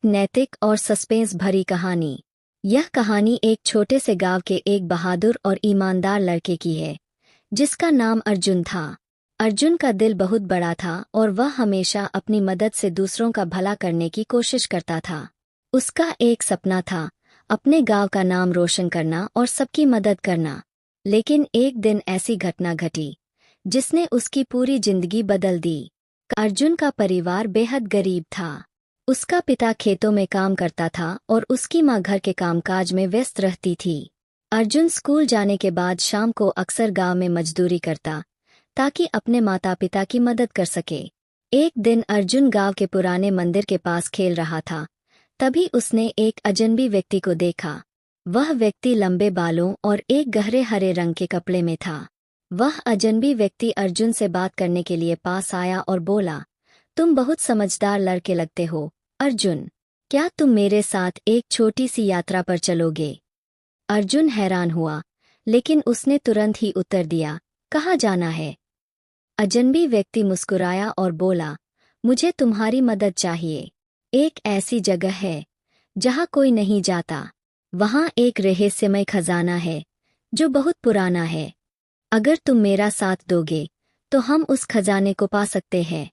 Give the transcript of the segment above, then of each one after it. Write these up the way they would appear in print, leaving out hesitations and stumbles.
नैतिक और सस्पेंस भरी कहानी। यह कहानी एक छोटे से गांव के एक बहादुर और ईमानदार लड़के की है, जिसका नाम अर्जुन था। अर्जुन का दिल बहुत बड़ा था और वह हमेशा अपनी मदद से दूसरों का भला करने की कोशिश करता था। उसका एक सपना था, अपने गांव का नाम रोशन करना और सबकी मदद करना। लेकिन एक दिन ऐसी घटना घटी, जिसने उसकी पूरी जिंदगी बदल दी। अर्जुन का परिवार बेहद गरीब था। उसका पिता खेतों में काम करता था और उसकी माँ घर के कामकाज में व्यस्त रहती थी। अर्जुन स्कूल जाने के बाद शाम को अक्सर गांव में मजदूरी करता, ताकि अपने माता पिता की मदद कर सके। एक दिन अर्जुन गांव के पुराने मंदिर के पास खेल रहा था। तभी उसने एक अजनबी व्यक्ति को देखा। वह व्यक्ति लंबे बालों और एक गहरे हरे रंग के कपड़े में था। वह अजनबी व्यक्ति अर्जुन से बात करने के लिए पास आया और बोला, तुम बहुत समझदार लड़के लगते हो, अर्जुन। क्या तुम मेरे साथ एक छोटी सी यात्रा पर चलोगे? अर्जुन हैरान हुआ, लेकिन उसने तुरंत ही उत्तर दिया, कहाँ जाना है? अजनबी व्यक्ति मुस्कुराया और बोला, मुझे तुम्हारी मदद चाहिए। एक ऐसी जगह है जहाँ कोई नहीं जाता। वहाँ एक रहस्यमय खजाना है, जो बहुत पुराना है। अगर तुम मेरा साथ दोगे, तो हम उस खजाने को पा सकते हैं।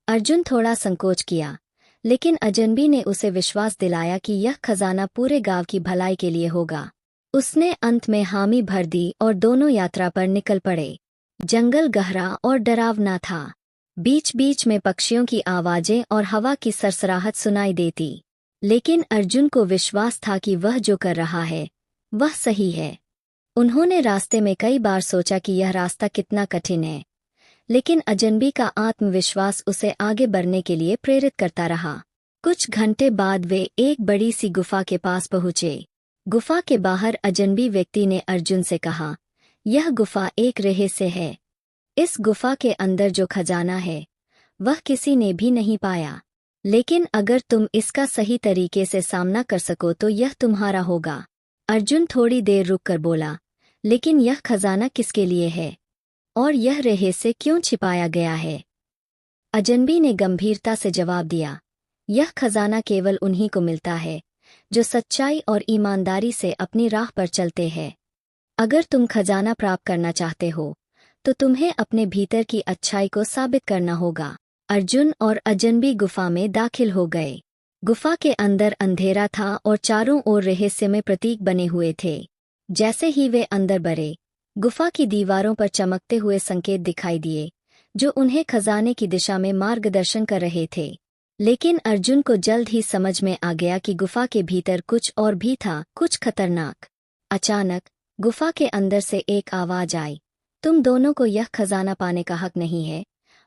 अर्जुन थोड़ा संकोच किया, लेकिन अजनबी ने उसे विश्वास दिलाया कि यह खजाना पूरे गांव की भलाई के लिए होगा। उसने अंत में हामी भर दी और दोनों यात्रा पर निकल पड़े। जंगल गहरा और डरावना था। बीच बीच में पक्षियों की आवाजें और हवा की सरसराहट सुनाई देती। लेकिन अर्जुन को विश्वास था कि वह जो कर रहा है, वह सही है। उन्होंने रास्ते में कई बार सोचा कि यह रास्ता कितना कठिन है, लेकिन अजनबी का आत्मविश्वास उसे आगे बढ़ने के लिए प्रेरित करता रहा। कुछ घंटे बाद वे एक बड़ी सी गुफा के पास पहुंचे। गुफा के बाहर अजनबी व्यक्ति ने अर्जुन से कहा, यह गुफा एक रहस्य है। इस गुफा के अंदर जो खजाना है, वह किसी ने भी नहीं पाया। लेकिन अगर तुम इसका सही तरीके से सामना कर सको तो यह तुम्हारा होगा। अर्जुन थोड़ी देर रुककर बोला, लेकिन यह खजाना किसके लिए है? और यह रहस्य क्यों छिपाया गया है? अजनबी ने गंभीरता से जवाब दिया, यह खजाना केवल उन्हीं को मिलता है, जो सच्चाई और ईमानदारी से अपनी राह पर चलते हैं। अगर तुम खजाना प्राप्त करना चाहते हो, तो तुम्हें अपने भीतर की अच्छाई को साबित करना होगा। अर्जुन और अजनबी गुफा में दाखिल हो गए। गुफा के अंदर अंधेरा था और चारों ओर रहस्यमय प्रतीक बने हुए थे। जैसे ही वे अंदर बढ़े, गुफा की दीवारों पर चमकते हुए संकेत दिखाई दिए, जो उन्हें खजाने की दिशा में मार्गदर्शन कर रहे थे। लेकिन अर्जुन को जल्द ही समझ में आ गया कि गुफा के भीतर कुछ और भी था, कुछ खतरनाक। अचानक गुफा के अंदर से एक आवाज आई, तुम दोनों को यह खजाना पाने का हक नहीं है।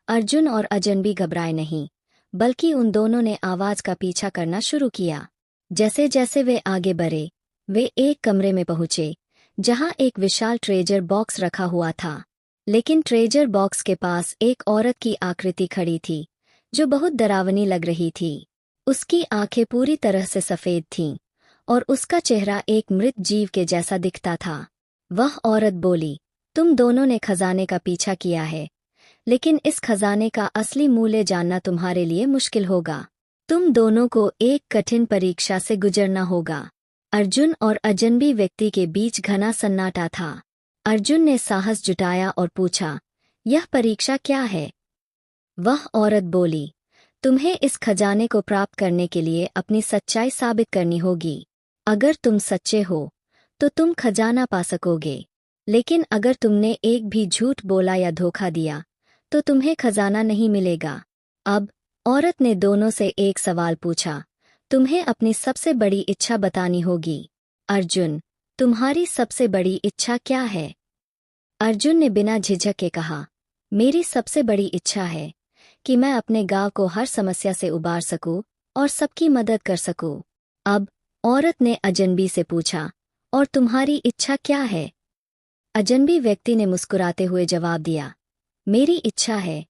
अर्जुन और अजनबी घबराए नहीं, बल्कि उन दोनों ने आवाज का पीछा करना शुरू किया। जैसे जैसे वे आगे बढ़े, वे एक कमरे में पहुंचे, जहां एक विशाल ट्रेजर बॉक्स रखा हुआ था। लेकिन ट्रेजर बॉक्स के पास एक औरत की आकृति खड़ी थी, जो बहुत डरावनी लग रही थी। उसकी आंखें पूरी तरह से सफेद थीं, और उसका चेहरा एक मृत जीव के जैसा दिखता था। वह औरत बोली, तुम दोनों ने खजाने का पीछा किया है, लेकिन इस खजाने का असली मूल्य जानना तुम्हारे लिए मुश्किल होगा। तुम दोनों को एक कठिन परीक्षा से गुजरना होगा। अर्जुन और अजनबी व्यक्ति के बीच घना सन्नाटा था। अर्जुन ने साहस जुटाया और पूछा, यह परीक्षा क्या है? वह औरत बोली, तुम्हें इस खजाने को प्राप्त करने के लिए अपनी सच्चाई साबित करनी होगी। अगर तुम सच्चे हो, तो तुम खजाना पा सकोगे। लेकिन अगर तुमने एक भी झूठ बोला या धोखा दिया, तो तुम्हें खजाना नहीं मिलेगा। अब औरत ने दोनों से एक सवाल पूछा, तुम्हें अपनी सबसे बड़ी इच्छा बतानी होगी। अर्जुन, तुम्हारी सबसे बड़ी इच्छा क्या है? अर्जुन ने बिना झिझक के कहा, मेरी सबसे बड़ी इच्छा है कि मैं अपने गांव को हर समस्या से उबार सकूं और सबकी मदद कर सकूं। अब औरत ने अजनबी से पूछा, और तुम्हारी इच्छा क्या है? अजनबी व्यक्ति ने मुस्कुराते हुए जवाब दिया, मेरी इच्छा है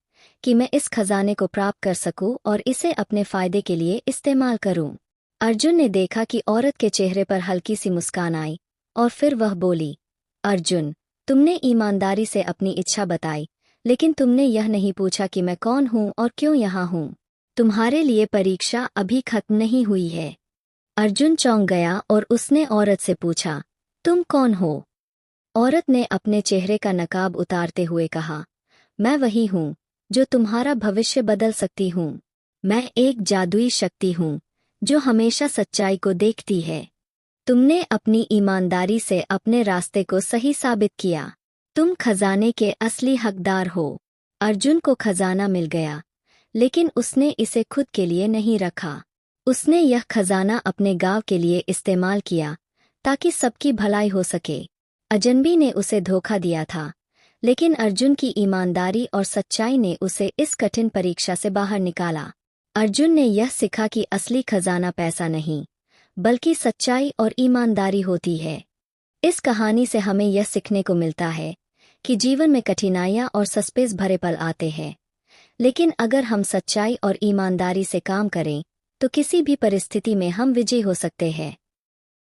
कि मैं इस खजाने को प्राप्त कर सकूं और इसे अपने फायदे के लिए इस्तेमाल करूं। अर्जुन ने देखा कि औरत के चेहरे पर हल्की सी मुस्कान आई, और फिर वह बोली, अर्जुन, तुमने ईमानदारी से अपनी इच्छा बताई, लेकिन तुमने यह नहीं पूछा कि मैं कौन हूं और क्यों यहाँ हूं। तुम्हारे लिए परीक्षा अभी खत्म नहीं हुई है। अर्जुन चौंक गया और उसने औरत से पूछा, तुम कौन हो? औरत ने अपने चेहरे का नकाब उतारते हुए कहा, मैं वही हूँ जो तुम्हारा भविष्य बदल सकती हूँ। मैं एक जादुई शक्ति हूँ जो हमेशा सच्चाई को देखती है। तुमने अपनी ईमानदारी से अपने रास्ते को सही साबित किया। तुम खजाने के असली हकदार हो। अर्जुन को खजाना मिल गया, लेकिन उसने इसे खुद के लिए नहीं रखा। उसने यह खजाना अपने गांव के लिए इस्तेमाल किया ताकि सबकी भलाई हो सके। अजनबी ने उसे धोखा दिया था, लेकिन अर्जुन की ईमानदारी और सच्चाई ने उसे इस कठिन परीक्षा से बाहर निकाला। अर्जुन ने यह सीखा कि असली खजाना पैसा नहीं, बल्कि सच्चाई और ईमानदारी होती है। इस कहानी से हमें यह सीखने को मिलता है कि जीवन में कठिनाइयाँ और सस्पेंस भरे पल आते हैं, लेकिन अगर हम सच्चाई और ईमानदारी से काम करें तो किसी भी परिस्थिति में हम विजयी हो सकते हैं।